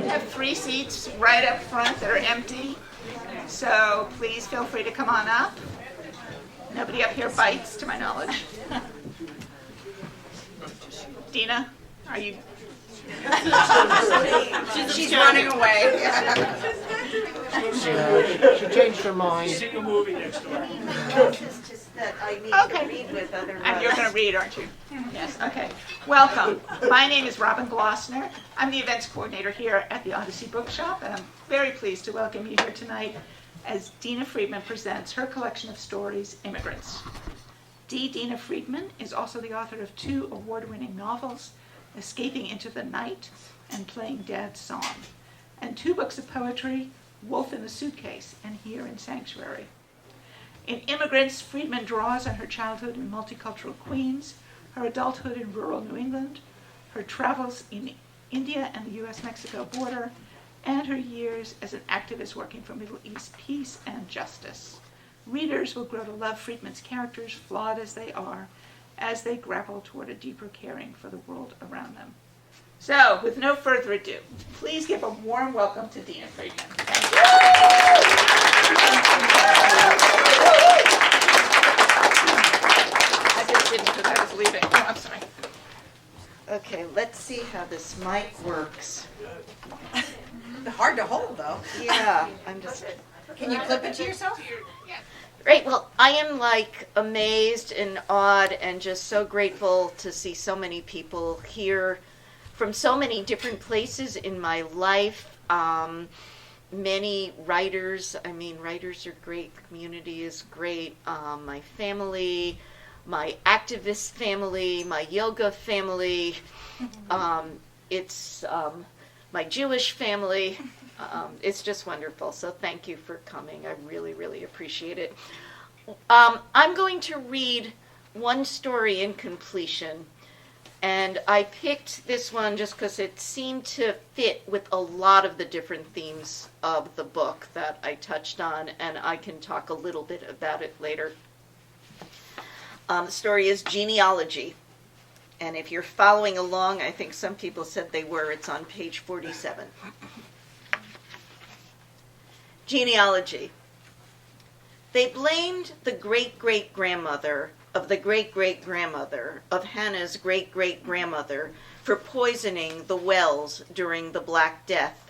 have 3 seats right up front that are empty, so please feel free to come on up. Nobody up here bites, to my knowledge. Dina, are you? She's running away. She changed her mind. Seeing a movie next door. It's just that I need to read with other. And you're going to read, aren't you? Yes, okay. Welcome. My name is Robin Glossner. I'm the events coordinator here at the Odyssey Bookshop, and I'm very pleased to welcome you here tonight as Dina Friedman presents her collection of stories, Immigrants. Dina Friedman is also the author of 2 award-winning novels, Escaping into the Night and Playing Dad's Song, and 2 books of poetry, Wolf in the Suitcase and Here in Sanctuary. In Immigrants, Friedman draws on her childhood in multicultural Queens, her adulthood in rural New England, her travels in India and the U.S.-Mexico border, and her years as an activist working for Middle East peace and justice. Readers will grow to love Friedman's characters, flawed as they are, as they grapple toward a deeper caring for the world around them. So, with no further ado, please give a warm welcome to Dina Friedman. Thank you. I just didn't because I was leaving. Oh, I'm sorry. Okay, let's see how this mic works. Hard to hold, though. Yeah, I'm just. Can you clip it to yourself? Great. Well, I am amazed and awed and just so grateful to see so many people here from so many different places in my life. Many writers. Writers are great. Community is great. My family, my activist family, my yoga family. It's my Jewish family. It's just wonderful. So thank you for coming. I really, really appreciate it. I'm going to read one story in completion. And I picked this one just because it seemed to fit with a lot of the different themes of the book that I touched on. And I can talk a little bit about it later. The story is Genealogy. And if you're following along, I think some people said they were. It's on page 47. Genealogy. They blamed the great-great-grandmother of the great-great-grandmother of Hannah's great-great-grandmother for poisoning the wells during the Black Death.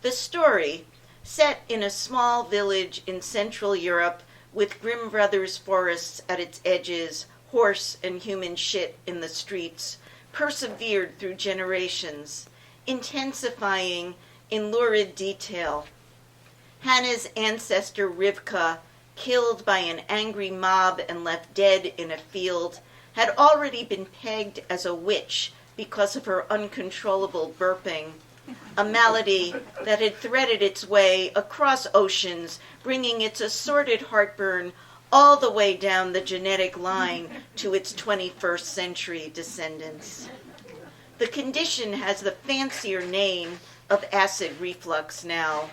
The story, set in a small village in Central Europe with Grimm Brothers forests at its edges, horse and human shit in the streets, persevered through generations, intensifying in lurid detail. Hannah's ancestor Rivka, killed by an angry mob and left dead in a field, had already been pegged as a witch because of her uncontrollable burping, a malady that had threaded its way across oceans, bringing its assorted heartburn all the way down the genetic line to its 21st century descendants. The condition has the fancier name of acid reflux now,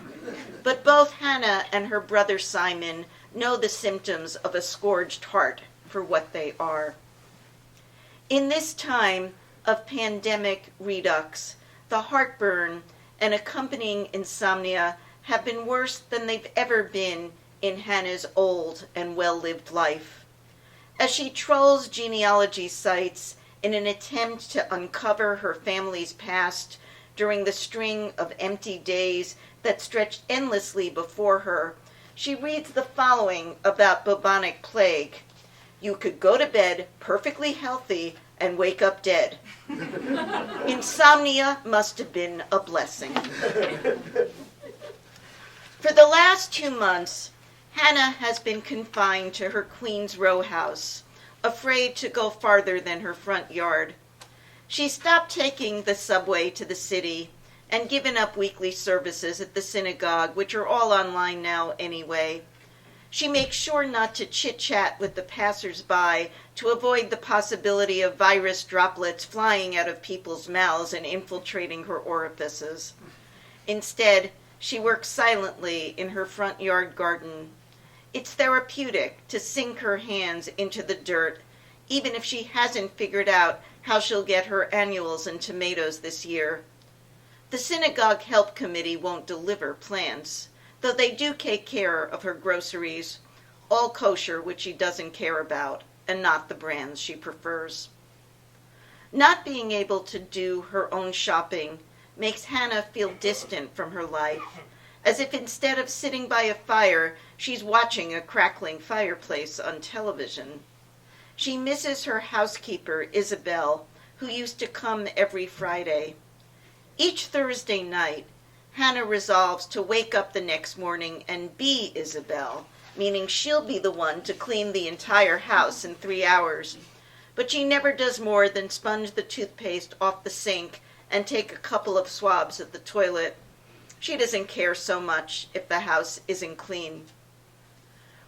but both Hannah and her brother Simon know the symptoms of a scourged heart for what they are. In this time of pandemic redux, the heartburn and accompanying insomnia have been worse than they've ever been in Hannah's old and well-lived life. As she trolls genealogy sites in an attempt to uncover her family's past during the string of empty days that stretched endlessly before her, she reads the following about bubonic plague. You could go to bed perfectly healthy and wake up dead. Insomnia must have been a blessing. For the last 2 months, Hannah has been confined to her Queens Row house, afraid to go farther than her front yard. She stopped taking the subway to the city and given up weekly services at the synagogue, which are all online now anyway. She makes sure not to chit-chat with the passers-by to avoid the possibility of virus droplets flying out of people's mouths and infiltrating her orifices. Instead, she works silently in her front yard garden. It's therapeutic to sink her hands into the dirt, even if she hasn't figured out how she'll get her annuals and tomatoes this year. The synagogue help committee won't deliver plants, though they do take care of her groceries, all kosher, which she doesn't care about, and not the brands she prefers. Not being able to do her own shopping makes Hannah feel distant from her life, as if instead of sitting by a fire, she's watching a crackling fireplace on television. She misses her housekeeper, Isabel, who used to come every Friday. Each Thursday night, Hannah resolves to wake up the next morning and be Isabel, meaning she'll be the one to clean the entire house in 3 hours. But she never does more than sponge the toothpaste off the sink and take a couple of swabs at the toilet. She doesn't care so much if the house isn't clean.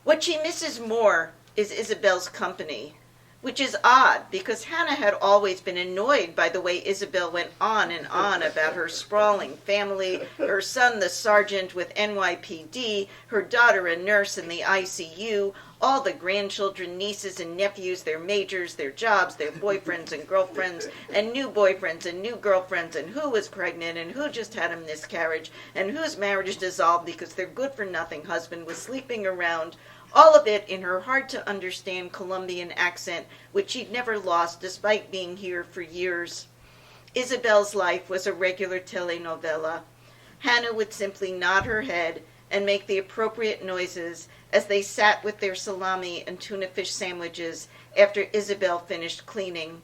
What she misses more is Isabel's company, which is odd because Hannah had always been annoyed by the way Isabel went on and on about her sprawling family, her son the sergeant with NYPD, her daughter a nurse in the ICU, all the grandchildren, nieces and nephews, their majors, their jobs, their boyfriends and girlfriends, and new boyfriends and new girlfriends, and who was pregnant and who just had a miscarriage, and whose marriage dissolved because their good-for-nothing husband was sleeping around. All of it in her hard-to-understand Colombian accent, which she'd never lost despite being here for years. Isabel's life was a regular telenovela. Hannah would simply nod her head and make the appropriate noises as they sat with their salami and tuna fish sandwiches after Isabel finished cleaning.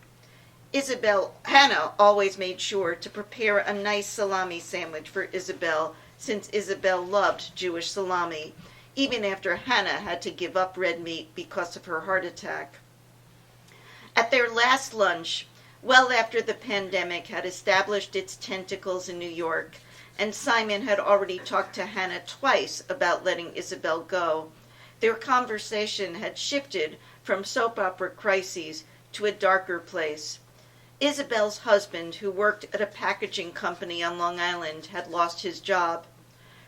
Hannah always made sure to prepare a nice salami sandwich for Isabel, since Isabel loved Jewish salami, even after Hannah had to give up red meat because of her heart attack. At their last lunch, well after the pandemic had established its tentacles in New York, and Simon had already talked to Hannah twice about letting Isabel go, their conversation had shifted from soap opera crises to a darker place. Isabel's husband, who worked at a packaging company on Long Island, had lost his job.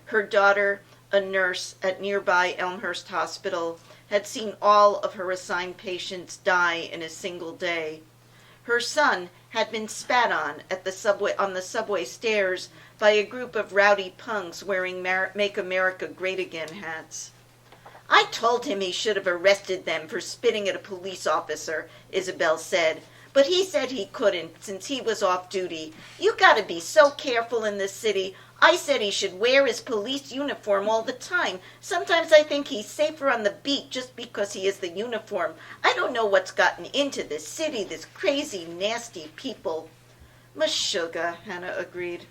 Her daughter, a nurse at nearby Elmhurst Hospital, had seen all of her assigned patients die in a single day. Her son had been spat on on the subway stairs by a group of rowdy punks wearing Make America Great Again hats. "I told him he should have arrested them for spitting at a police officer," Isabel said, "but he said he couldn't since he was off duty. You gotta be so careful in this city. I said he should wear his police uniform all the time. Sometimes I think he's safer on the beat just because he has the uniform. I don't know what's gotten into this city, this crazy, nasty people." "Meshuggah," Hannah agreed.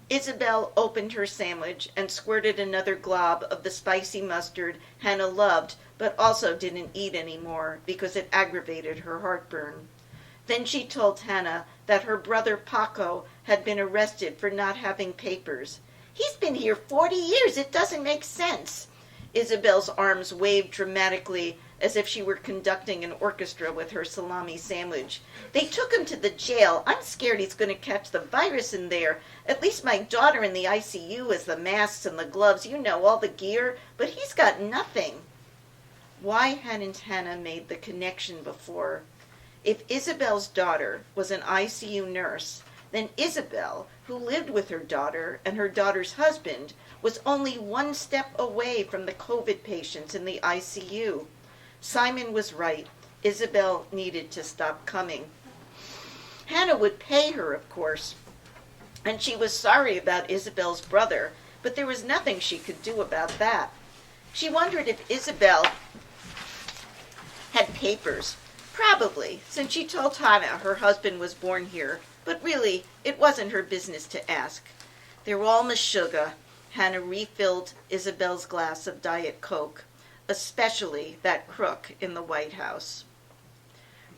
Isabel opened her sandwich and squirted another glob of the spicy mustard Hannah loved but also didn't eat anymore because it aggravated her heartburn. Then she told Hannah that her brother Paco had been arrested for not having papers. "He's been here 40 years. It doesn't make sense." Isabel's arms waved dramatically as if she were conducting an orchestra with her salami sandwich. "They took him to the jail. I'm scared he's going to catch the virus in there. At least my daughter in the ICU has the masks and the gloves, all the gear, but he's got nothing." Why hadn't Hannah made the connection before? If Isabel's daughter was an ICU nurse, then Isabel, who lived with her daughter and her daughter's husband, was only one step away from the COVID patients in the ICU. Simon was right. Isabel needed to stop coming. Hannah would pay her, of course, and she was sorry about Isabel's brother, but there was nothing she could do about that. She wondered if Isabel had papers. Probably, since she told Hannah her husband was born here, but really, it wasn't her business to ask. They're all meshuggah. Hannah refilled Isabel's glass of Diet Coke, especially that crook in the White House.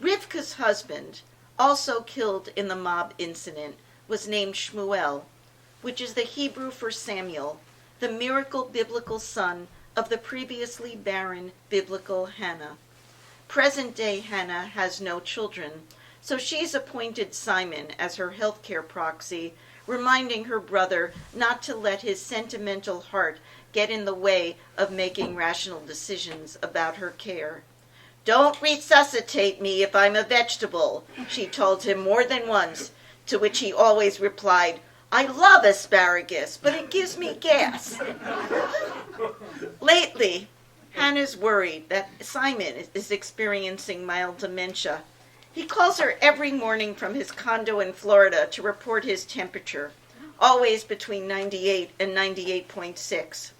Rivka's husband, also killed in the mob incident, was named Shmuel, which is the Hebrew for Samuel, the miracle biblical son of the previously barren biblical Hannah. Present-day Hannah has no children, so she's appointed Simon as her healthcare proxy, reminding her brother not to let his sentimental heart get in the way of making rational decisions about her care. "Don't resuscitate me if I'm a vegetable," she told him more than once, to which he always replied, "I love asparagus, but it gives me gas." Lately, Hannah's worried that Simon is experiencing mild dementia. He calls her every morning from his condo in Florida to report his temperature, always between 98 and 98.6.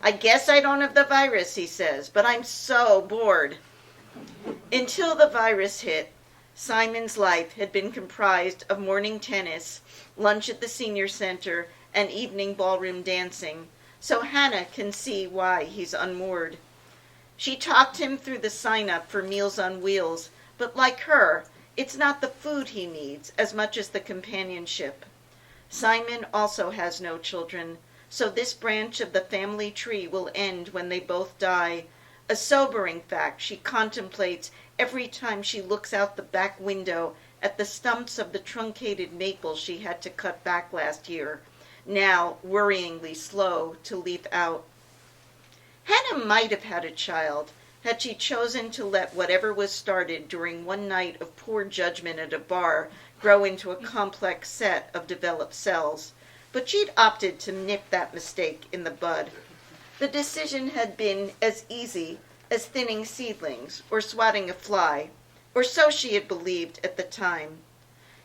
"I guess I don't have the virus," he says, "but I'm so bored." Until the virus hit, Simon's life had been comprised of morning tennis, lunch at the senior center, and evening ballroom dancing, so Hannah can see why he's unmoored. She talked him through the sign-up for Meals on Wheels, but like her, it's not the food he needs as much as the companionship. Simon also has no children, so this branch of the family tree will end when they both die, a sobering fact she contemplates every time she looks out the back window at the stumps of the truncated maple she had to cut back last year, now worryingly slow to leaf out. Hannah might have had a child had she chosen to let whatever was started during one night of poor judgment at a bar grow into a complex set of developed cells, but she'd opted to nip that mistake in the bud. The decision had been as easy as thinning seedlings or swatting a fly, or so she had believed at the time.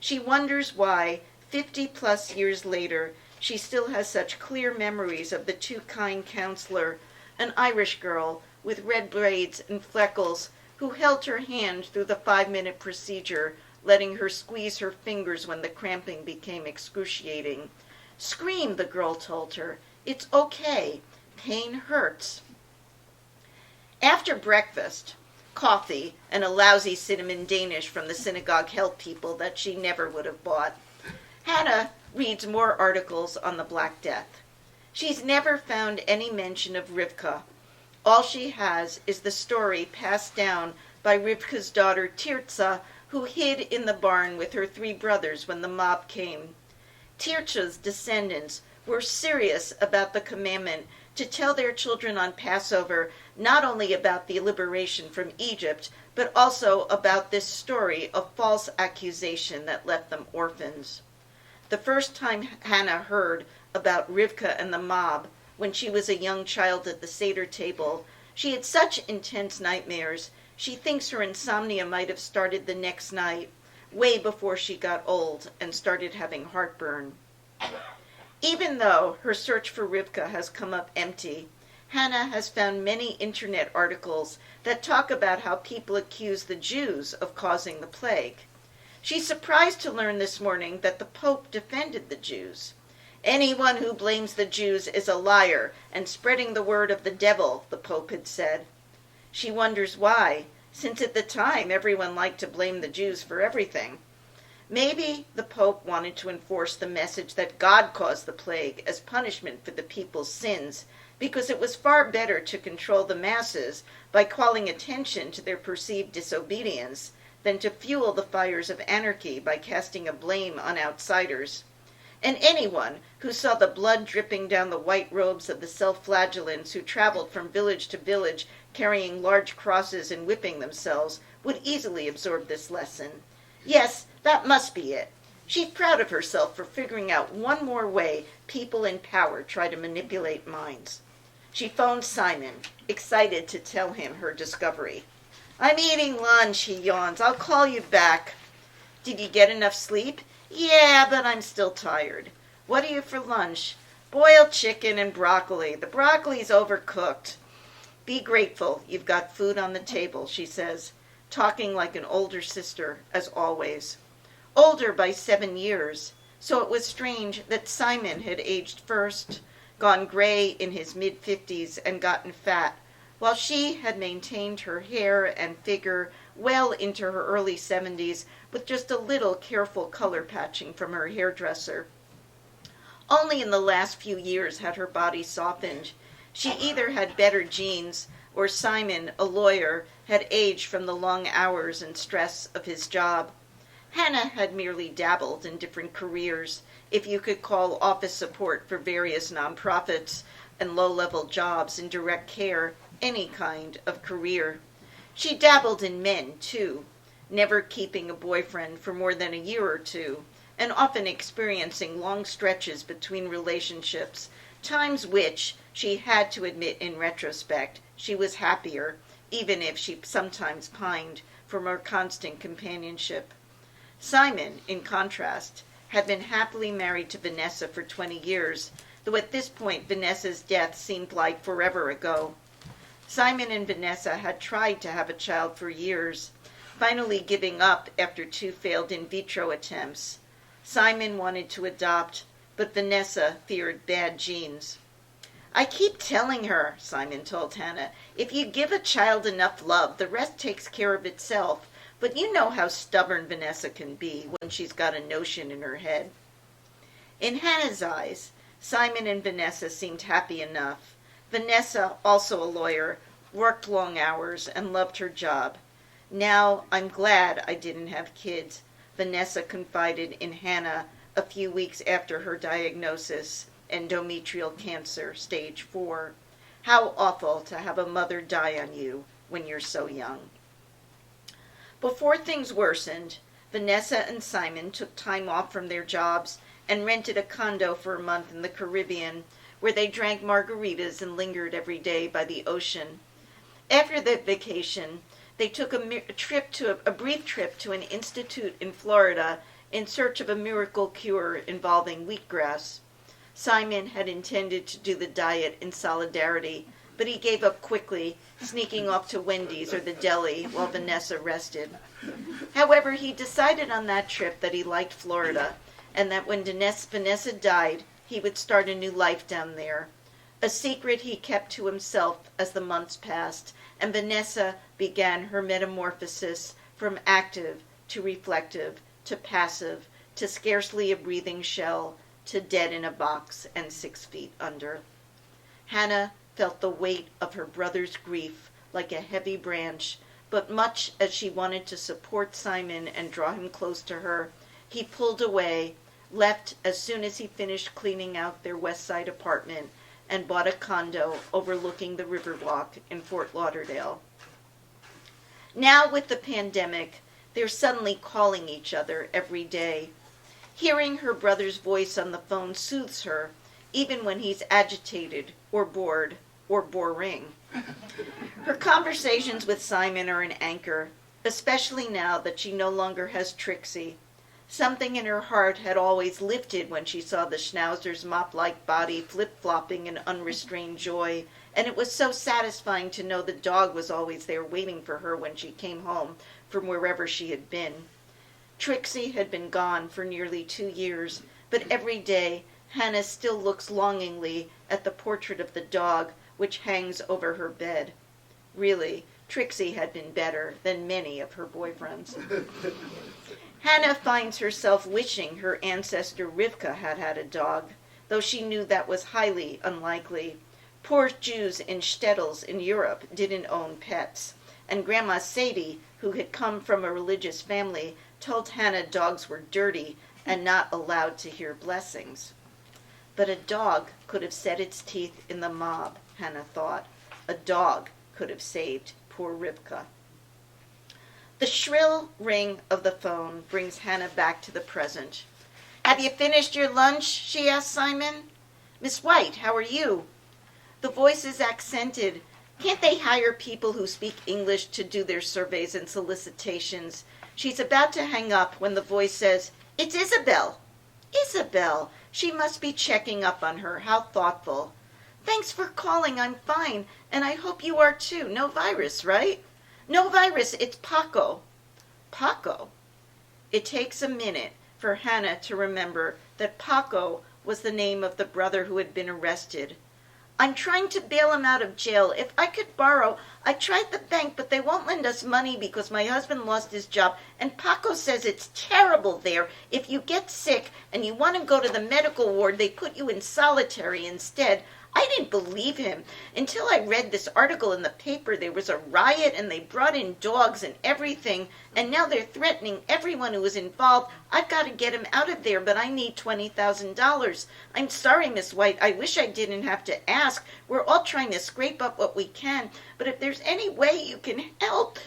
She wonders why, 50-plus years later, she still has such clear memories of the too-kind counselor, an Irish girl with red braids and freckles, who held her hand through the 5-minute procedure, letting her squeeze her fingers when the cramping became excruciating. "Scream," the girl told her. "It's okay. Pain hurts." After breakfast, coffee, and a lousy cinnamon Danish from the synagogue help people that she never would have bought, Hannah reads more articles on the Black Death. She's never found any mention of Rivka. All she has is the story passed down by Rivka's daughter Tirza, who hid in the barn with her 3 brothers when the mob came. Tirza's descendants were serious about the commandment to tell their children on Passover not only about the liberation from Egypt, but also about this story of false accusation that left them orphans. The first time Hannah heard about Rivka and the mob, when she was a young child at the Seder table, she had such intense nightmares, she thinks her insomnia might have started the next night, way before she got old and started having heartburn. Even though her search for Rivka has come up empty, Hannah has found many internet articles that talk about how people accuse the Jews of causing the plague. She's surprised to learn this morning that the Pope defended the Jews. "Anyone who blames the Jews is a liar and spreading the word of the devil," the Pope had said. She wonders why, since at the time everyone liked to blame the Jews for everything. Maybe the Pope wanted to enforce the message that God caused the plague as punishment for the people's sins, because it was far better to control the masses by calling attention to their perceived disobedience than to fuel the fires of anarchy by casting a blame on outsiders. And anyone who saw the blood dripping down the white robes of the self-flagellants who traveled from village to village carrying large crosses and whipping themselves would easily absorb this lesson. Yes, that must be it. She's proud of herself for figuring out one more way people in power try to manipulate minds. She phoned Simon, excited to tell him her discovery. "I'm eating lunch," he yawns. "I'll call you back." "Did you get enough sleep?" "Yeah, but I'm still tired." "What are you for lunch?" "Boiled chicken and broccoli. The broccoli's overcooked." "Be grateful you've got food on the table," she says, talking like an older sister, as always. Older by 7 years, so it was strange that Simon had aged first, gone gray in his mid-50s and gotten fat, while she had maintained her hair and figure well into her early 70s with just a little careful color patching from her hairdresser. Only in the last few years had her body softened. She either had better genes, or Simon, a lawyer, had aged from the long hours and stress of his job. Hannah had merely dabbled in different careers, if you could call office support for various nonprofits and low-level jobs in direct care, any kind of career. She dabbled in men, too, never keeping a boyfriend for more than a year or two, and often experiencing long stretches between relationships, times which, she had to admit in retrospect, she was happier, even if she sometimes pined for more constant companionship. Simon, in contrast, had been happily married to Vanessa for 20 years, though at this point Vanessa's death seemed like forever ago. Simon and Vanessa had tried to have a child for years, finally giving up after 2 failed in vitro attempts. Simon wanted to adopt, but Vanessa feared bad genes. "I keep telling her," Simon told Hannah, "if you give a child enough love, the rest takes care of itself. But you know how stubborn Vanessa can be when she's got a notion in her head." In Hannah's eyes, Simon and Vanessa seemed happy enough. Vanessa, also a lawyer, worked long hours and loved her job. "Now I'm glad I didn't have kids," Vanessa confided in Hannah a few weeks after her diagnosis, endometrial cancer, stage 4. How awful to have a mother die on you when you're so young. Before things worsened, Vanessa and Simon took time off from their jobs and rented a condo for a month in the Caribbean, where they drank margaritas and lingered every day by the ocean. After the vacation, they took a brief trip to an institute in Florida in search of a miracle cure involving wheatgrass. Simon had intended to do the diet in solidarity, but he gave up quickly, sneaking off to Wendy's or the deli while Vanessa rested. However, he decided on that trip that he liked Florida, and that when Vanessa died, he would start a new life down there. A secret he kept to himself as the months passed, and Vanessa began her metamorphosis from active to reflective to passive to scarcely a breathing shell to dead in a box and 6 feet under. Hannah felt the weight of her brother's grief like a heavy branch, but much as she wanted to support Simon and draw him close to her, he pulled away, left as soon as he finished cleaning out their West Side apartment, and bought a condo overlooking the Riverwalk in Fort Lauderdale. Now with the pandemic, they're suddenly calling each other every day. Hearing her brother's voice on the phone soothes her, even when he's agitated or bored or boring. Her conversations with Simon are an anchor, especially now that she no longer has Trixie. Something in her heart had always lifted when she saw the schnauzer's mop-like body flip-flopping in unrestrained joy, and it was so satisfying to know the dog was always there waiting for her when she came home from wherever she had been. Trixie had been gone for nearly 2 years, but every day Hannah still looks longingly at the portrait of the dog which hangs over her bed. Really, Trixie had been better than many of her boyfriends. Hannah finds herself wishing her ancestor Rivka had had a dog, though she knew that was highly unlikely. Poor Jews in shtetls in Europe didn't own pets, and Grandma Sadie, who had come from a religious family, told Hannah dogs were dirty and not allowed to hear blessings. But a dog could have set its teeth in the mob, Hannah thought. A dog could have saved poor Rivka. The shrill ring of the phone brings Hannah back to the present. "Have you finished your lunch?" she asked Simon. "Miss White, how are you?" The voice is accented. Can't they hire people who speak English to do their surveys and solicitations? She's about to hang up when the voice says, "It's Isabel." Isabel! She must be checking up on her. How thoughtful. "Thanks for calling. I'm fine, and I hope you are too. No virus, right?" "No virus. It's Paco." Paco? It takes a minute for Hannah to remember that Paco was the name of the brother who had been arrested. "I'm trying to bail him out of jail. If I could borrow, I tried the bank, but they won't lend us money because my husband lost his job, and Paco says it's terrible there. If you get sick and you want to go to the medical ward, they put you in solitary instead. I didn't believe him until I read this article in the paper. There was a riot and they brought in dogs and everything, and now they're threatening everyone who was involved. I've got to get him out of there, but I need $20,000. I'm sorry, Miss White. I wish I didn't have to ask. We're all trying to scrape up what we can, but if there's any way you can help.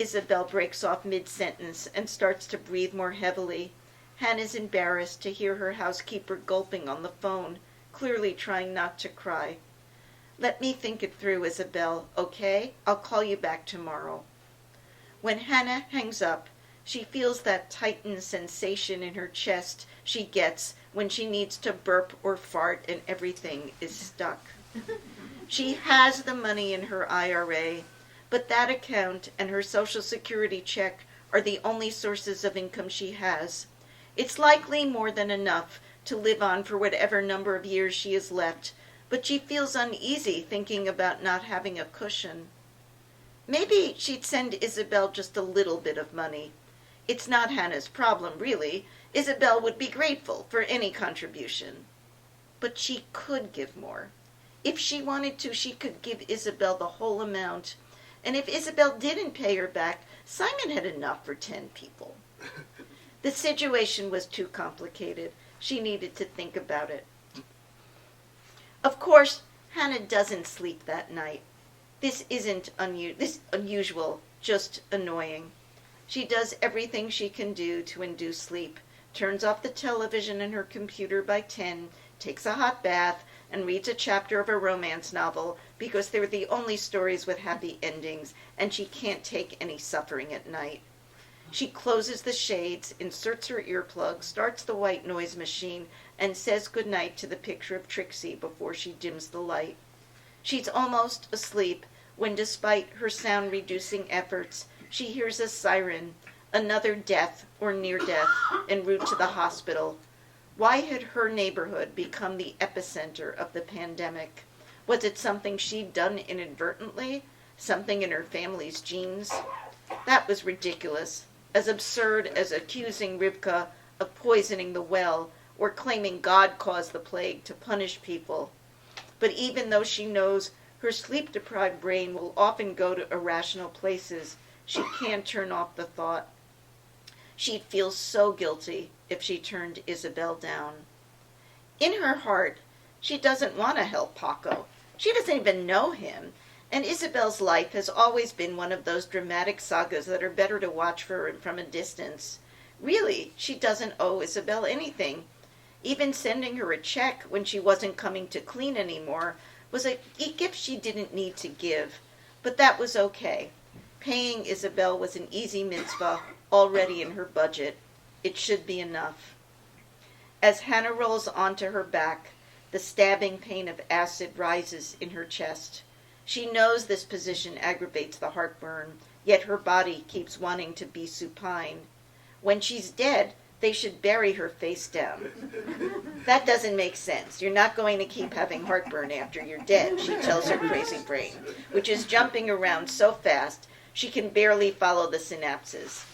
Isabel breaks off mid-sentence and starts to breathe more heavily. Hannah's embarrassed to hear her housekeeper gulping on the phone, clearly trying not to cry. Let me think it through, Isabel, okay? I'll call you back tomorrow. When Hannah hangs up, she feels that tightened sensation in her chest she gets when she needs to burp or fart and everything is stuck. She has the money in her IRA, but that account and her Social Security check are the only sources of income she has. It's likely more than enough to live on for whatever number of years she is left, but she feels uneasy thinking about not having a cushion. Maybe she'd send Isabel just a little bit of money. It's not Hannah's problem, really. Isabel would be grateful for any contribution. But she could give more. If she wanted to, she could give Isabel the whole amount. And if Isabel didn't pay her back, Simon had enough for 10 people. The situation was too complicated. She needed to think about it. Of course, Hannah doesn't sleep that night. This isn't unusual, just annoying. She does everything she can do to induce sleep, turns off the television and her computer by 10, takes a hot bath, and reads a chapter of a romance novel because they're the only stories with happy endings, and she can't take any suffering at night. She closes the shades, inserts her earplug, starts the white noise machine, and says goodnight to the picture of Trixie before she dims the light. She's almost asleep when, despite her sound-reducing efforts, she hears a siren, another death or near death, en route to the hospital. Why had her neighborhood become the epicenter of the pandemic? Was it something she'd done inadvertently? Something in her family's genes? That was ridiculous. As absurd as accusing Rivka of poisoning the well or claiming God caused the plague to punish people. But even though she knows her sleep-deprived brain will often go to irrational places, she can't turn off the thought. She'd feel so guilty if she turned Isabel down. In her heart, she doesn't want to help Paco. She doesn't even know him. And Isabel's life has always been one of those dramatic sagas that are better to watch from a distance. Really, she doesn't owe Isabel anything. Even sending her a check when she wasn't coming to clean anymore was a gift she didn't need to give. But that was okay. Paying Isabel was an easy mitzvah already in her budget. It should be enough. As Hannah rolls onto her back, the stabbing pain of acid rises in her chest. She knows this position aggravates the heartburn, yet her body keeps wanting to be supine. When she's dead, they should bury her face down. That doesn't make sense. You're not going to keep having heartburn after you're dead, she tells her crazy brain, which is jumping around so fast she can barely follow the synapses.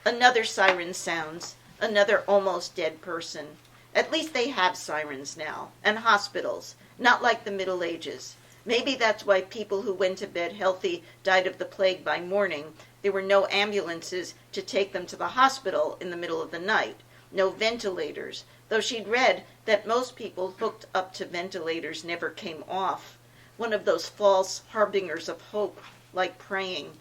Another siren sounds, another almost dead person. At least they have sirens now, and hospitals, not like the Middle Ages. Maybe that's why people who went to bed healthy died of the plague by morning. There were no ambulances to take them to the hospital in the middle of the night. No ventilators, though she'd read that most people hooked up to ventilators never came off. One of those false harbingers of hope, like praying.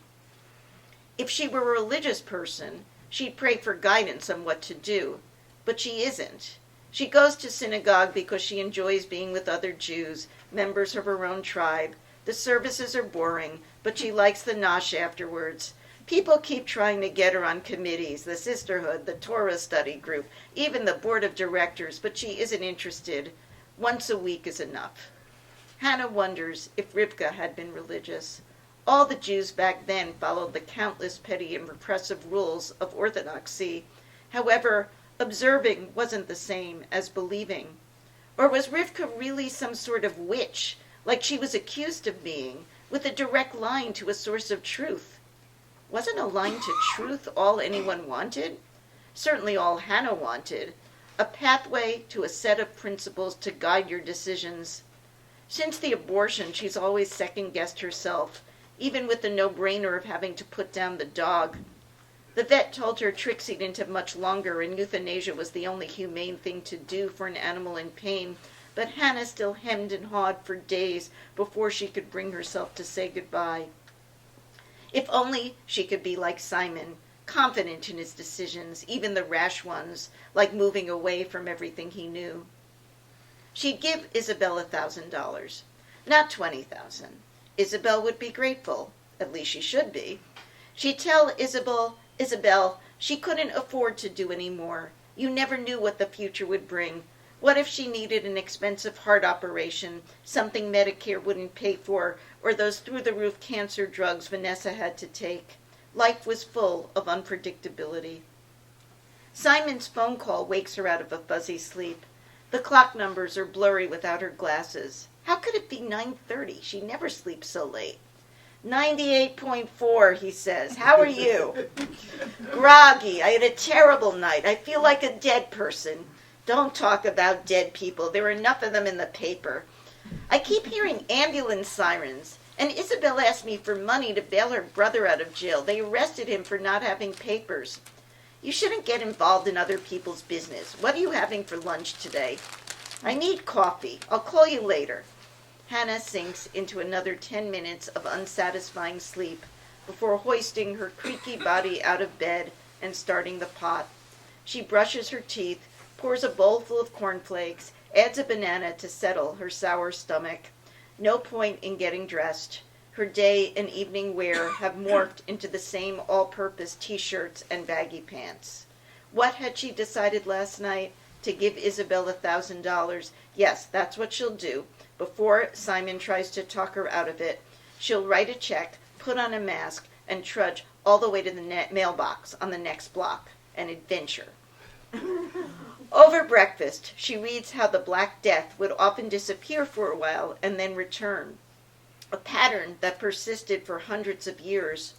If she were a religious person, she'd pray for guidance on what to do. But she isn't. She goes to synagogue because she enjoys being with other Jews, members of her own tribe. The services are boring, but she likes the nosh afterwards. People keep trying to get her on committees, the sisterhood, the Torah study group, even the board of directors, but she isn't interested. Once a week is enough. Hannah wonders if Rivka had been religious. All the Jews back then followed the countless petty and repressive rules of orthodoxy. However, observing wasn't the same as believing. Or was Rivka really some sort of witch, like she was accused of being, with a direct line to a source of truth? Wasn't a line to truth all anyone wanted? Certainly all Hannah wanted. A pathway to a set of principles to guide your decisions. Since the abortion, she's always second-guessed herself, even with the no-brainer of having to put down the dog. The vet told her Trixie didn't have much longer and euthanasia was the only humane thing to do for an animal in pain, but Hannah still hemmed and hawed for days before she could bring herself to say goodbye. If only she could be like Simon, confident in his decisions, even the rash ones, like moving away from everything he knew. She'd give Isabel $1,000, not $20,000. Isabel would be grateful, at least she should be. She'd tell Isabel she couldn't afford to do any more. You never knew what the future would bring. What if she needed an expensive heart operation, something Medicare wouldn't pay for, or those through-the-roof cancer drugs Vanessa had to take? Life was full of unpredictability. Simon's phone call wakes her out of a fuzzy sleep. The clock numbers are blurry without her glasses. How could it be 9:30? She never sleeps so late. 98.4, he says. How are you? Groggy. I had a terrible night. I feel like a dead person. Don't talk about dead people. There are enough of them in the paper. I keep hearing ambulance sirens. And Isabel asked me for money to bail her brother out of jail. They arrested him for not having papers. You shouldn't get involved in other people's business. What are you having for lunch today? I need coffee. I'll call you later. Hannah sinks into another 10 minutes of unsatisfying sleep before hoisting her creaky body out of bed and starting the pot. She brushes her teeth, pours a bowl full of cornflakes, adds a banana to settle her sour stomach. No point in getting dressed. Her day and evening wear have morphed into the same all-purpose t-shirts and baggy pants. What had she decided last night? To give Isabel $1,000. Yes, that's what she'll do. Before Simon tries to talk her out of it, she'll write a check, put on a mask, and trudge all the way to the mailbox on the next block. An adventure. Over breakfast, she reads how the Black Death would often disappear for a while and then return, a pattern that persisted for hundreds of years.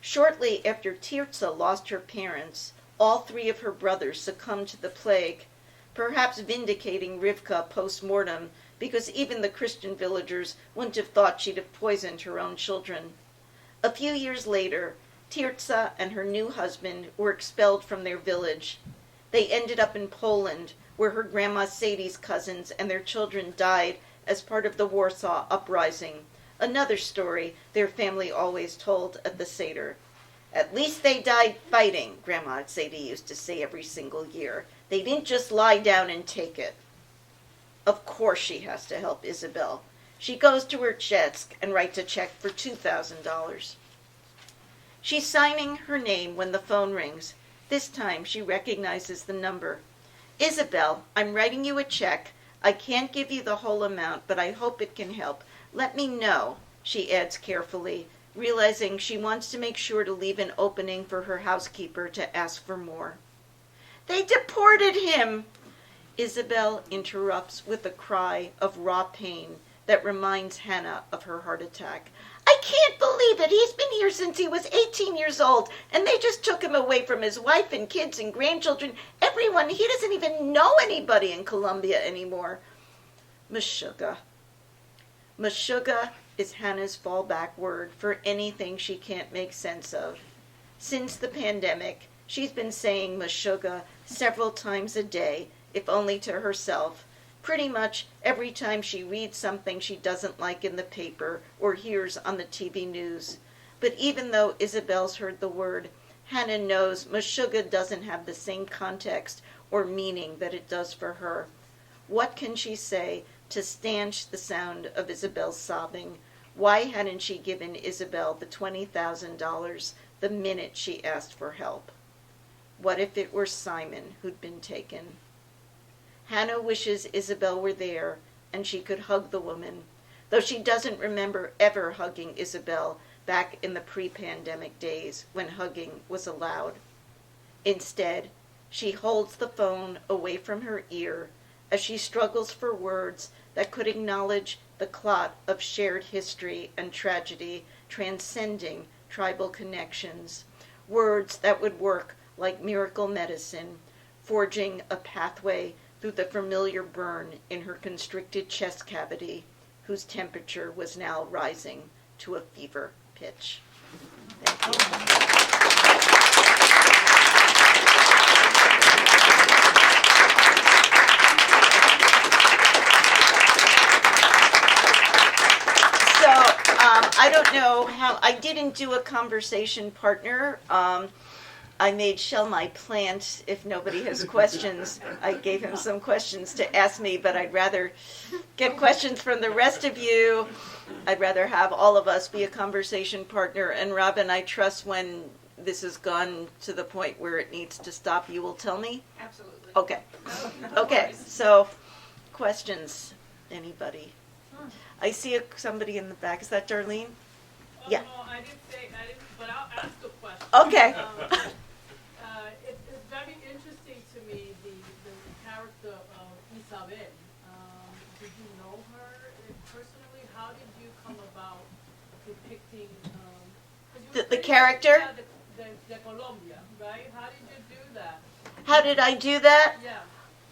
Shortly after Tirza lost her parents, all three of her brothers succumbed to the plague, perhaps vindicating Rivka post-mortem, because even the Christian villagers wouldn't have thought she'd have poisoned her own children. A few years later, Tirza and her new husband were expelled from their village. They ended up in Poland, where her grandma Sadie's cousins and their children died as part of the Warsaw Uprising, another story their family always told at the Seder. At least they died fighting, Grandma Sadie used to say every single year. They didn't just lie down and take it. Of course she has to help Isabel. She goes to her desk and writes a check for $2,000. She's signing her name when the phone rings. This time she recognizes the number. Isabel, I'm writing you a check. I can't give you the whole amount, but I hope it can help. Let me know, she adds carefully, realizing she wants to make sure to leave an opening for her housekeeper to ask for more. They deported him! Isabel interrupts with a cry of raw pain that reminds Hannah of her heart attack. I can't believe it. He's been here since he was 18 years old, and they just took him away from his wife and kids and grandchildren. Everyone, he doesn't even know anybody in Colombia anymore. Meshuggah. Meshuggah is Hannah's fallback word for anything she can't make sense of. Since the pandemic, she's been saying meshuggah several times a day, if only to herself, pretty much every time she reads something she doesn't like in the paper or hears on the TV news. But even though Isabel's heard the word, Hannah knows meshuggah doesn't have the same context or meaning that it does for her. What can she say to stanch the sound of Isabel's sobbing? Why hadn't she given Isabel the $20,000 the minute she asked for help? What if it were Simon who'd been taken? Hannah wishes Isabel were there and she could hug the woman, though she doesn't remember ever hugging Isabel back in the pre-pandemic days when hugging was allowed. Instead, she holds the phone away from her ear as she struggles for words that could acknowledge the clot of shared history and tragedy transcending tribal connections, words that would work like miracle medicine, forging a pathway through the familiar burn in her constricted chest cavity, whose temperature was now rising to a fever pitch. Thank you. So, I don't know how, I didn't do a conversation partner. I made Shell my plant. If nobody has questions, I gave him some questions to ask me, but I'd rather get questions from the rest of you. I'd rather have all of us be a conversation partner. And Robin, I trust when this has gone to the point where it needs to stop, you will tell me? Absolutely. Okay. No Okay, worries. so questions, anybody? I see somebody in the back. Is that Darlene? Oh, Yeah. no, I didn't, but I'll ask a question. Okay. It's very interesting to me, the character of Isabel. Did you know her personally? How did you come about depicting, 'cause you were The saying- character? Yeah, the Colombia, right? How did you do that? How did I do that? Yeah.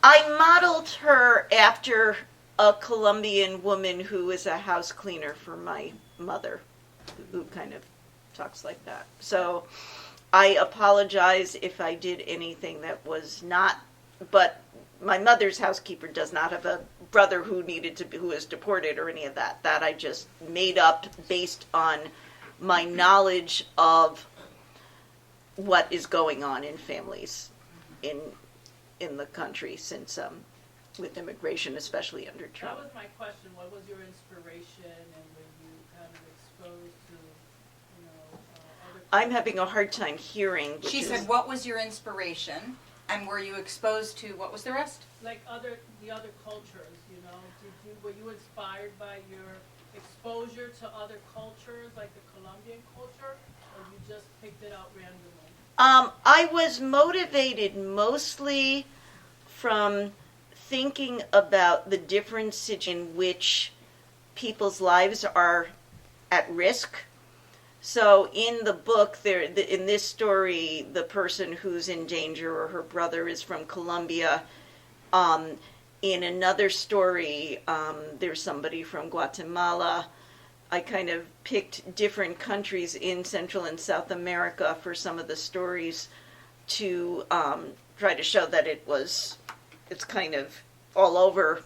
I modeled her after a Colombian woman who is a house cleaner for my mother, who kind of talks like that. So I apologize if I did anything that was not, but my mother's housekeeper does not have a brother who was deported or any of that. That I just made up based on my knowledge of what is going on in families in the country since with immigration, especially under Trump. That was my question. What was your inspiration, and were you kind of exposed to, other? I'm having a hard time hearing. She said, what was your inspiration? And were you exposed to, what was the rest? Like the other cultures, were you inspired by your exposure to other cultures, like the Colombian culture, or you just picked it out randomly? I was motivated mostly from thinking about the difference in which people's lives are at risk. So in the book, in this story, the person who's in danger or her brother is from Colombia. In another story, there's somebody from Guatemala. I kind of picked different countries in Central and South America for some of the stories to try to show that it's kind of all over,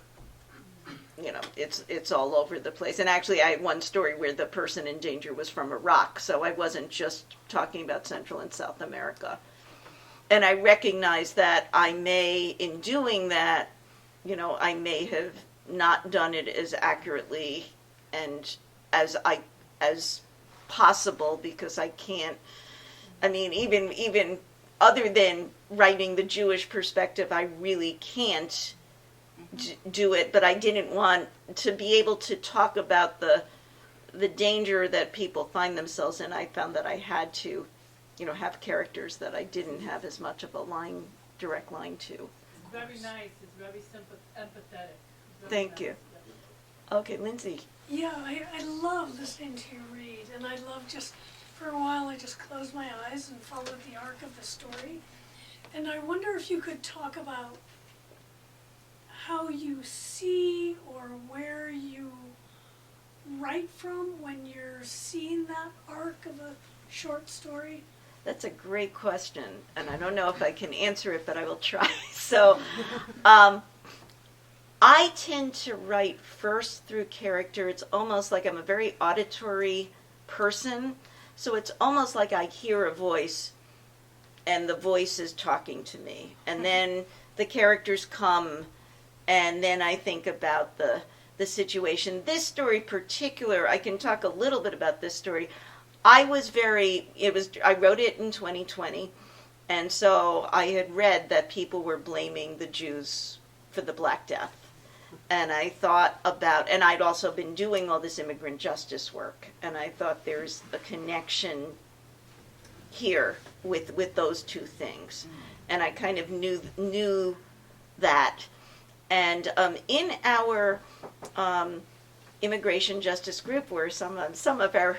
it's all over the place. And actually I had one story where the person in danger was from Iraq, so I wasn't just talking about Central and South America. And I recognize that I may, in doing that, I may have not done it as accurately and as possible, because I can't, even other than writing the Jewish perspective, I really can't do it, but I didn't want to be able to talk about the danger that people find themselves in. I found that I had to, have characters that I didn't have as much of a direct line to. It's very nice. It's very empathetic. Very Thank nice. you. Okay, Lindsay. Yeah, I love listening to you read, and I love just, for a while I just closed my eyes and followed the arc of the story. And I wonder if you could talk about how you see or where you write from when you're seeing that arc of a short story. That's a great question, and I don't know if I can answer it, but I will try. So, I tend to write first through character. It's almost like I'm a very auditory person, so it's almost like I hear a voice, and the voice is talking to me. And then the characters come, and then I think about the situation. This story particular, I can talk a little bit about this story. I wrote it in 2020, and so I had read that people were blaming the Jews for the Black Death. And I thought about, and I'd also been doing all this immigrant justice work, and I thought there's a connection here with those two things. And I kind of knew that. And in our immigration justice group, where some of our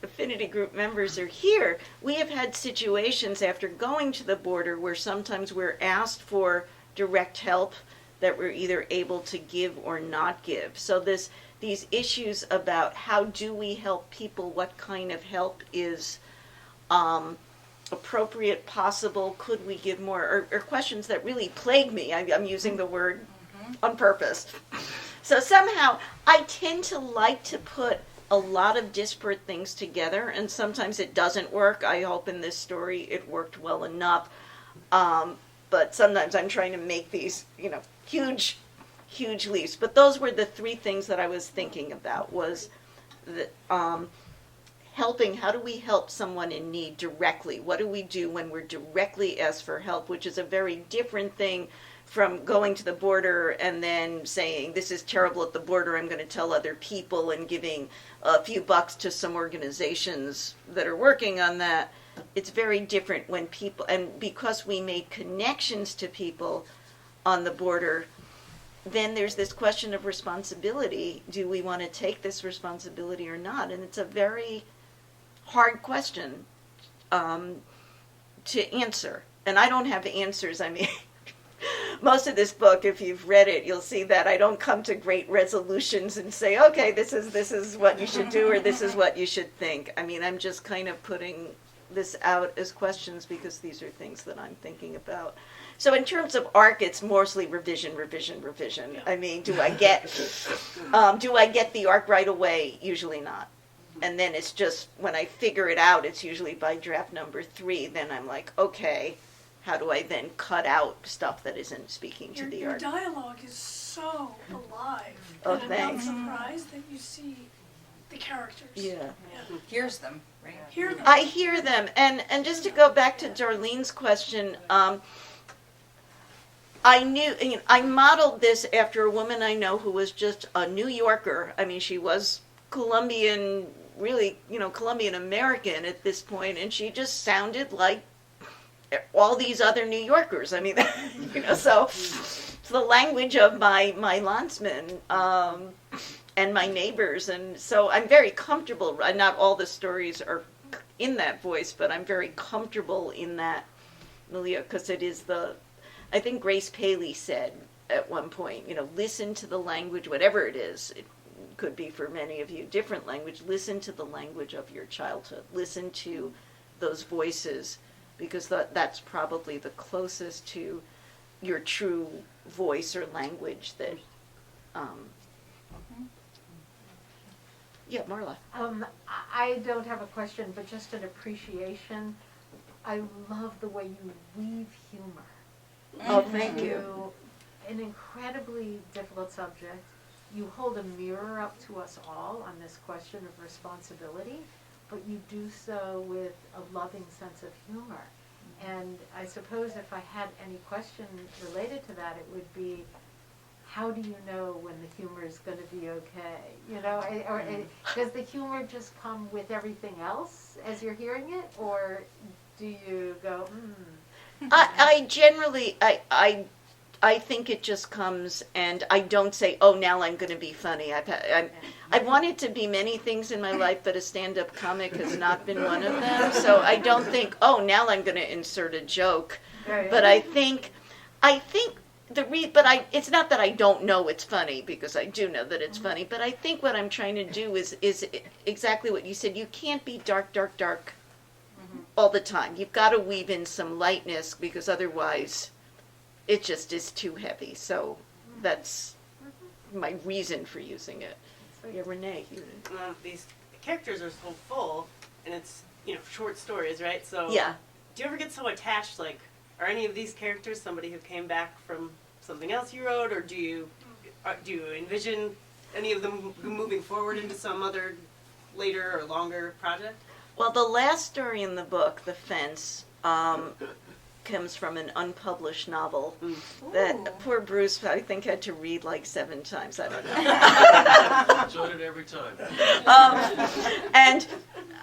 affinity group members are here, we have had situations after going to the border where sometimes we're asked for direct help that we're either able to give or not give. So this these issues about how do we help people, what kind of help is appropriate, possible, could we give more, or questions that really plague me. I'm using the word on purpose. So somehow I tend to like to put a lot of disparate things together, and sometimes it doesn't work. I hope in this story it worked well enough. But sometimes I'm trying to make these, huge leaps. But those were the three things that I was thinking about, was the, helping, how do we help someone in need directly? What do we do when we're directly asked for help, which is a very different thing from going to the border and then saying, this is terrible at the border, I'm going to tell other people, and giving a few bucks to some organizations that are working on that. It's very different when people, and because we made connections to people on the border, then there's this question of responsibility. Do we want to take this responsibility or not? And it's a very hard question to answer. And I don't have answers. I mean, most of this book, if you've read it, you'll see that I don't come to great resolutions and say, okay, this is what you should do, or this is what you should think. I mean, I'm just kind of putting this out as questions because these are things that I'm thinking about. So in terms of arc, it's mostly revision. I mean, do I get the arc right away? Usually not. And then it's just, when I figure it out, it's usually by draft number 3, then I'm like, okay, how do I then cut out stuff that isn't speaking to the Your arc? dialogue is so alive. Oh, and I'm thanks. not surprised that you see the characters. Yeah. Hears them, right? Hear them. I hear them. And just to go back to Darlene's question, I modeled this after a woman I know who was just a New Yorker. I mean, she was Colombian, really, Colombian American at this point, and she just sounded like all these other New Yorkers. I mean, so it's the language of my landsmen and my neighbors, and so I'm very comfortable. Not all the stories are in that voice, but I'm very comfortable in that milieu because it is I think Grace Paley said at one point, listen to the language, whatever it is. It could be for many of you different language. Listen to the language of your childhood. Listen to those voices, because that's probably the closest to your true voice or language that. Yeah, Marla. I don't have a question, but just an appreciation. I love the way you weave humor. Oh, thank you. into an incredibly difficult subject. You hold a mirror up to us all on this question of responsibility, but you do so with a loving sense of humor. And I suppose if I had any question related to that, it would be, how do you know when the humor is going to be okay? Or does the humor just come with everything else as you're hearing it, or do you go, I generally, I think it just comes, and I don't say, oh, now I'm going to be funny. I wanted to be many things in my life, but a stand-up comic has not been one of them. So I don't think, oh, now I'm going to insert a joke. Right. But I think it's not that I don't know it's funny, because I do know that it's funny. But I think what I'm trying to do is exactly what you said. You can't be dark all the time. You've got to weave in some lightness, because otherwise it just is too heavy. So that's my reason for using it. Yeah, Renee. These characters are so full, and it's short stories, right? So Yeah. do you ever get so attached? Like, are any of these characters somebody who came back from something else you wrote, or do you envision any of them moving forward into some other later or longer project? Well, the last story in the book, The Fence, comes from an unpublished novel that poor Bruce, I think, had to read like 7 times. I don't know. Enjoyed it every time. And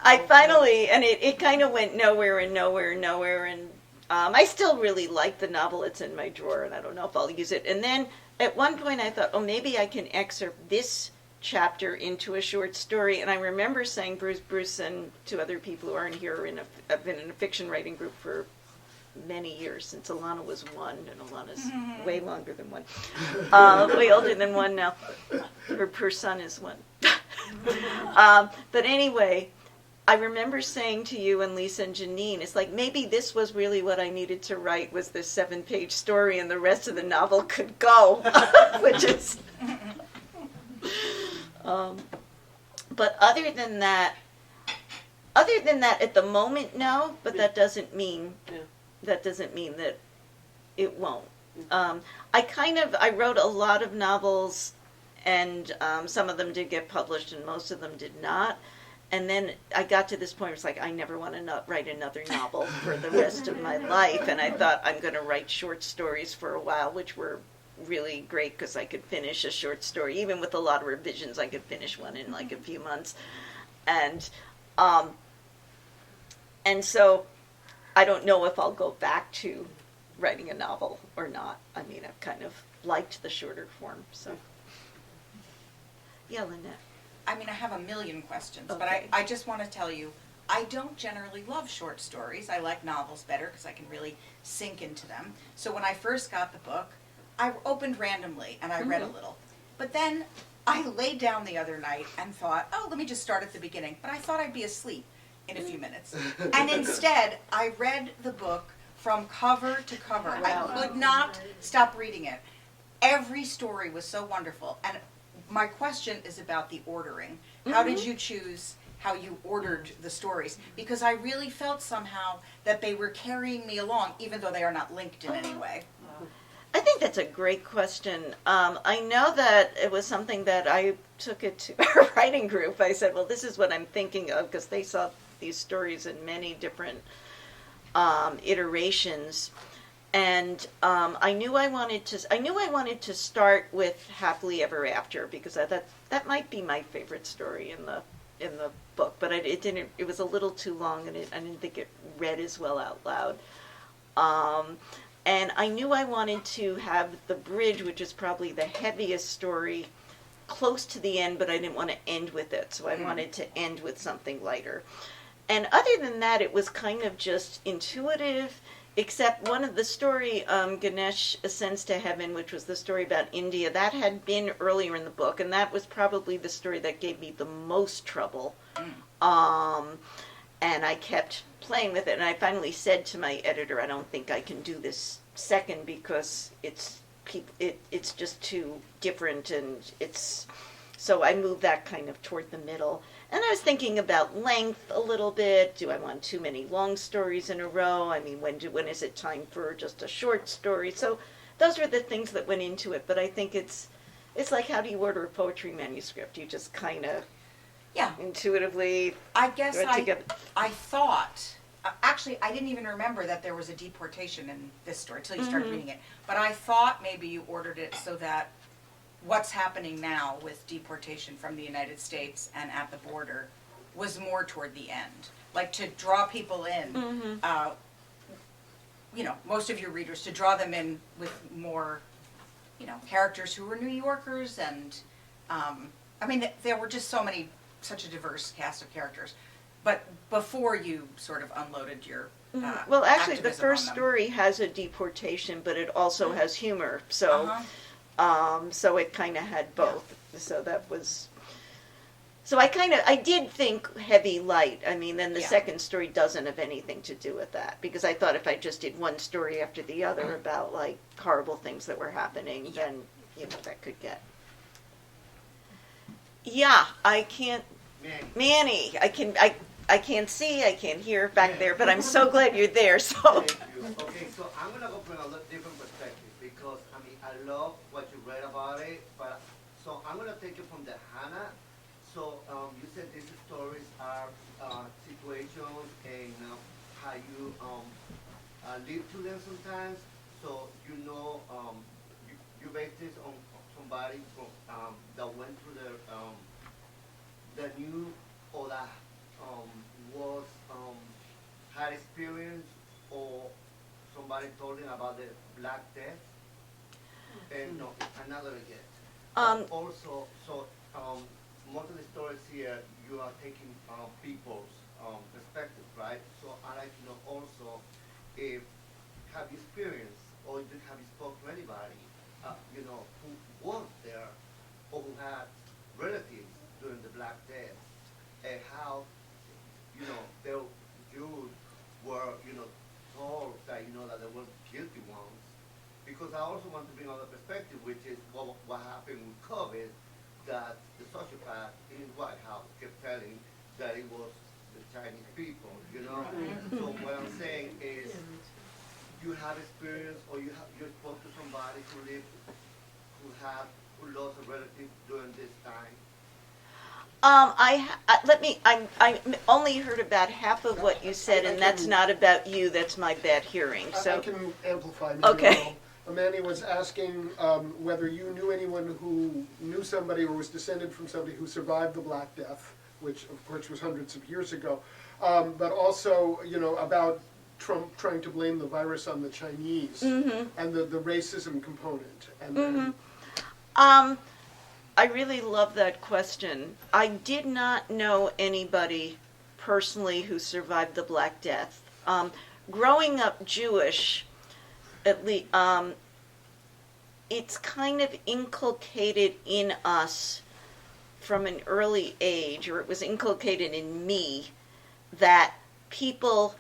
I finally, and it kind of went nowhere, and I still really like the novel. It's in my drawer, and I don't know if I'll use it. And then at one point I thought, oh, maybe I can excerpt this chapter into a short story. And I remember saying, Bruce and 2 other people who aren't here, I've been in a fiction writing group for many years since Alana was 1, and Alana's way longer than 1, way older than 1 now. Her son is 1. But anyway, I remember saying to you and Lisa and Janine, it's like maybe this was really what I needed to write, was this 7-page story, and the rest of the novel could go, which is. But other than that, at the moment, no. But that doesn't mean that it won't. I wrote a lot of novels, and some of them did get published, and most of them did not. And then I got to this point where it's like, I never want to write another novel for the rest of my life. And I thought I'm going to write short stories for a while, which were really great because I could finish a short story. Even with a lot of revisions, I could finish one in like a few months. And so I don't know if I'll go back to writing a novel or not. I mean, I've kind of liked the shorter form. So, yeah, Lynette. I mean, I have a million questions, but Okay. I just want to tell you, I don't generally love short stories. I like novels better because I can really sink into them. So when I first got the book, I opened randomly and I read a little. But then I laid down the other night and thought, oh, let me just start at the beginning. But I thought I'd be asleep in a few minutes. And instead, I read the book from cover to cover. I could not stop reading it. Every story was so wonderful. And my question is about the ordering. How did you choose how you ordered the stories? Because I really felt somehow that they were carrying me along, even though they are not linked in any way. I think that's a great question. I know that it was something that I took it to our writing group. I said, well, this is what I'm thinking of, because they saw these stories in many different iterations. And I knew I wanted to start with Happily Ever After, because that might be my favorite story in the book. But it was a little too long, and I didn't think it read as well out loud. And I knew I wanted to have the bridge, which is probably the heaviest story, close to the end, but I didn't want to end with it. So I wanted to end with something lighter. And other than that, it was kind of just intuitive, except one of the story, Ganesh Ascends to Heaven, which was the story about India, that had been earlier in the book, and that was probably the story that gave me the most trouble. And I kept playing with it, and I finally said to my editor, I don't think I can do this second because it's just too different, and so I moved that kind of toward the middle. And I was thinking about length a little bit. Do I want too many long stories in a row? I mean, when is it time for just a short story? So those were the things that went into it. But I think it's like, how do you order a poetry manuscript? You just kind of intuitively. I guess throw it together. I thought, actually, I didn't even remember that there was a deportation in this story until you started reading it. But I thought maybe you ordered it so that what's happening now with deportation from the United States and at the border was more toward the end. Like to draw people in, most of your readers, to draw them in with more, characters who were New Yorkers and, there were just such a diverse cast of characters. But before you sort of unloaded your well, actually, the activism first on them. story has a deportation, but it also has humor. So. So it kind of had both. So that was. So I did think heavy, light. I mean, then the second story doesn't have anything to do with that, because I thought if I just did one story after the other about like horrible things that were happening, then that could get. Yeah, I can't. Manny, I can't see, I can't hear back there, but I'm so glad you're there. So. Thank you. Okay, so I'm gonna go from a little different perspective because I love what you read about it, but so I'm gonna take it from the Hannah. So you said these stories are situations and how you live to them sometimes. So you base this on somebody from, that went through the new or that was had experience, or somebody told him about the Black Death. And no, another yet. Also, most of the stories here, you are taking people's perspective, right? So I like to know also if have you experienced or have you spoke to anybody, who was there or who had relatives during the Black Death, and how, their Jews were, told that, that they were guilty ones? Because I also want to bring another perspective, which is what happened with COVID, that the sociopath in his White House kept telling that it was the Chinese people, So what I'm saying is, you have experience, or you spoke to somebody who lost a relative during this time? I only heard about half of what you said, and that's not about you, that's my bad hearing, I so. can amplify. Maybe Okay. a little. Manny was asking whether you knew anyone who knew somebody or was descended from somebody who survived the Black Death, which of course was hundreds of years ago, but also, about Trump trying to blame the virus on the Chinese and the racism component. And I really love that question. I did not know anybody personally who survived the Black Death. Growing up Jewish, at least, it's kind of inculcated in us from an early age, or it was inculcated in me, that people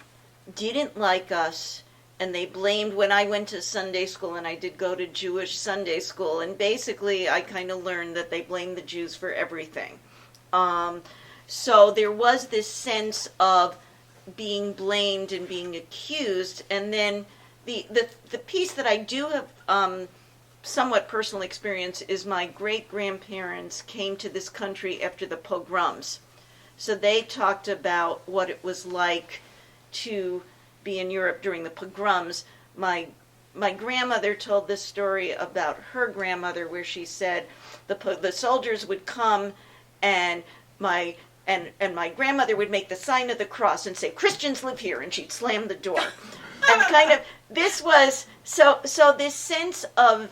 didn't like us, and they blamed, when I went to Sunday school, and I did go to Jewish Sunday school, and basically I kind of learned that they blamed the Jews for everything. So there was this sense of being blamed and being accused, and then the piece that I do have somewhat personal experience is my great-grandparents came to this country after the pogroms. So they talked about what it was like to be in Europe during the pogroms. My grandmother told this story about her grandmother, where she said the soldiers would come, and my grandmother would make the sign of the cross and say, "Christians live here," and she'd slam the door. And kind of, this was, so this sense of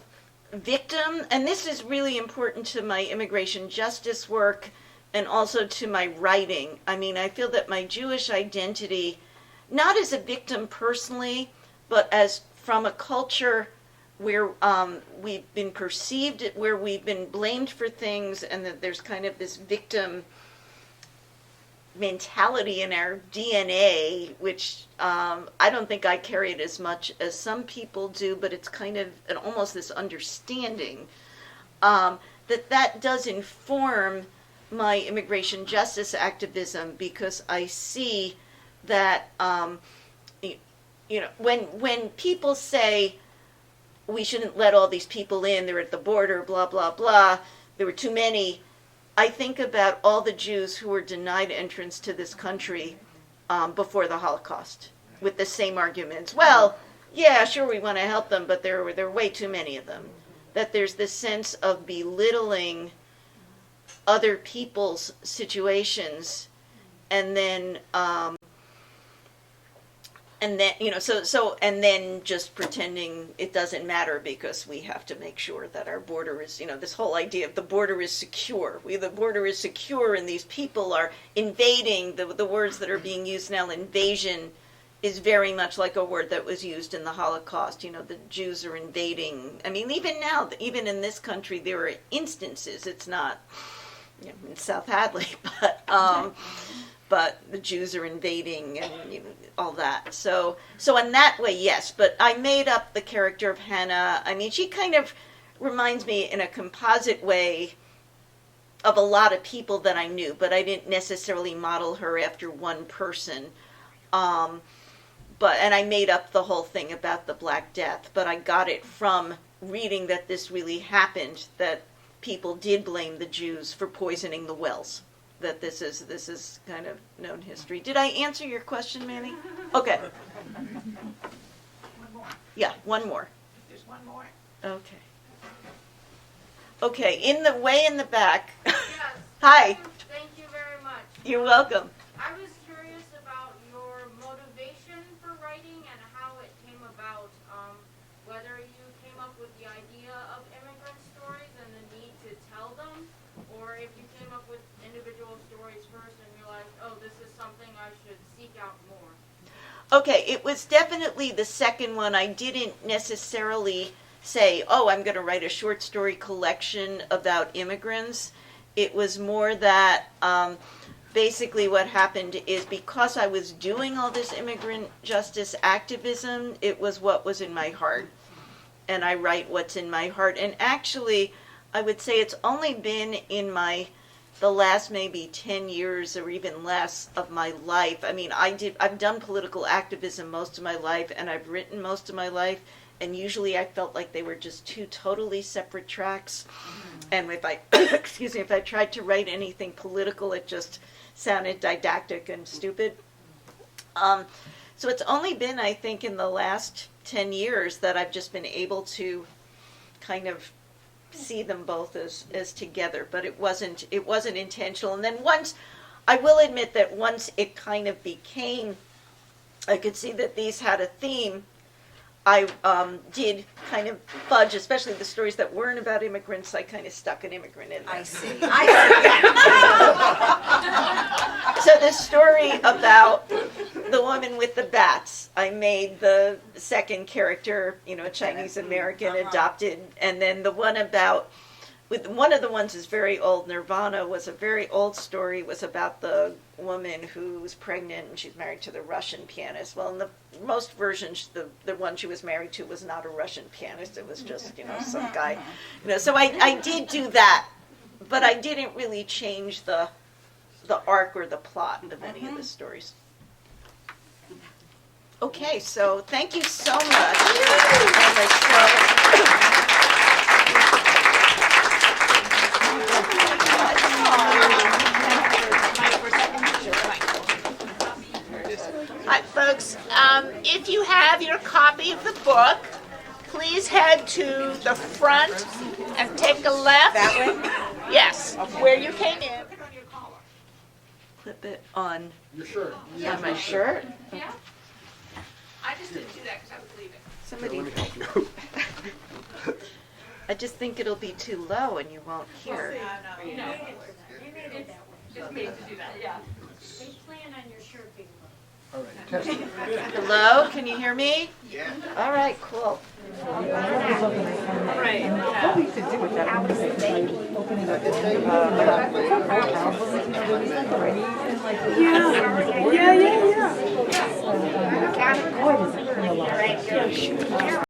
victim, and this is really important to my immigration justice work and also to my writing. I mean, I feel that my Jewish identity, not as a victim personally, but as from a culture where we've been perceived, where we've been blamed for things, and that there's kind of this victim mentality in our DNA, which I don't think I carry it as much as some people do, but it's kind of almost this understanding that does inform my immigration justice activism, because I see that when people say we shouldn't let all these people in, they're at the border, blah blah blah, there were too many, I think about all the Jews who were denied entrance to this country before the Holocaust with the same arguments. Well, yeah, sure, we want to help them, but there were way too many of them. That there's this sense of belittling other people's situations, and then just pretending it doesn't matter because we have to make sure that our border is, this whole idea of the border is secure. The border is secure, and these people are invading. The words that are being used now, invasion, is very much like a word that was used in the Holocaust. The Jews are invading. I mean, even now, even in this country, there are instances. It's not in South Hadley, but the Jews are invading and all that. So in that way, yes. But I made up the character of Hannah. I mean, she kind of reminds me in a composite way of a lot of people that I knew, but I didn't necessarily model her after one person. And I made up the whole thing about the Black Death, but I got it from reading that this really happened, that people did blame the Jews for poisoning the wells. That this is kind of known history. Did I answer your question, Manny? Okay. One more. Yeah, one more. There's one more. Okay. Okay, in the back. Yes. Hi. Thank you very much. You're welcome. I was curious about your motivation for writing and how it came about. Whether you came up with the idea of immigrant stories and the need to tell them, or if you came up with individual stories first and realized, oh, this is something I should seek out more. Okay, it was definitely the second one. I didn't necessarily say, oh, I'm going to write a short story collection about immigrants. It was more that basically what happened is because I was doing all this immigrant justice activism, it was what was in my heart. And I write what's in my heart. And actually, I would say it's only been in the last maybe 10 years or even less of my life. I mean, I've done political activism most of my life, and I've written most of my life, and usually I felt like they were just two totally separate tracks. And if I, excuse me, if I tried to write anything political, it just sounded didactic and stupid. So it's only been, I think, in the last 10 years that I've just been able to kind of see them both as together, but it wasn't intentional. And then once, I will admit that once it kind of became, I could see that these had a theme, I did kind of fudge, especially the stories that weren't about immigrants. I kind of stuck an immigrant in there. I see. So the story about the woman with the bats, I made the second character, a Chinese American adopted, and then the one about, with one of the ones is very old. Nirvana was a very old story. Was about the woman who was pregnant and she's married to the Russian pianist. Well, in the most versions, the one she was married to was not a Russian pianist. It was just some guy. So I did do that, but I didn't really change the arc or the plot of any of the stories. Okay, so thank you so much. Hi, folks. If you have your copy of the book, please head to the front and take a left. That way? Yes, where you came in. Clip it on Your shirt. my shirt. Yeah? I just didn't do that because I was leaving. Somebody, Let me help you. I just think it'll be too low and you won't hear. You know, it's made to do that, yeah. They plan on your shirt being All right, test it. Hello, can you hear me? Yeah. All right, cool. Yeah.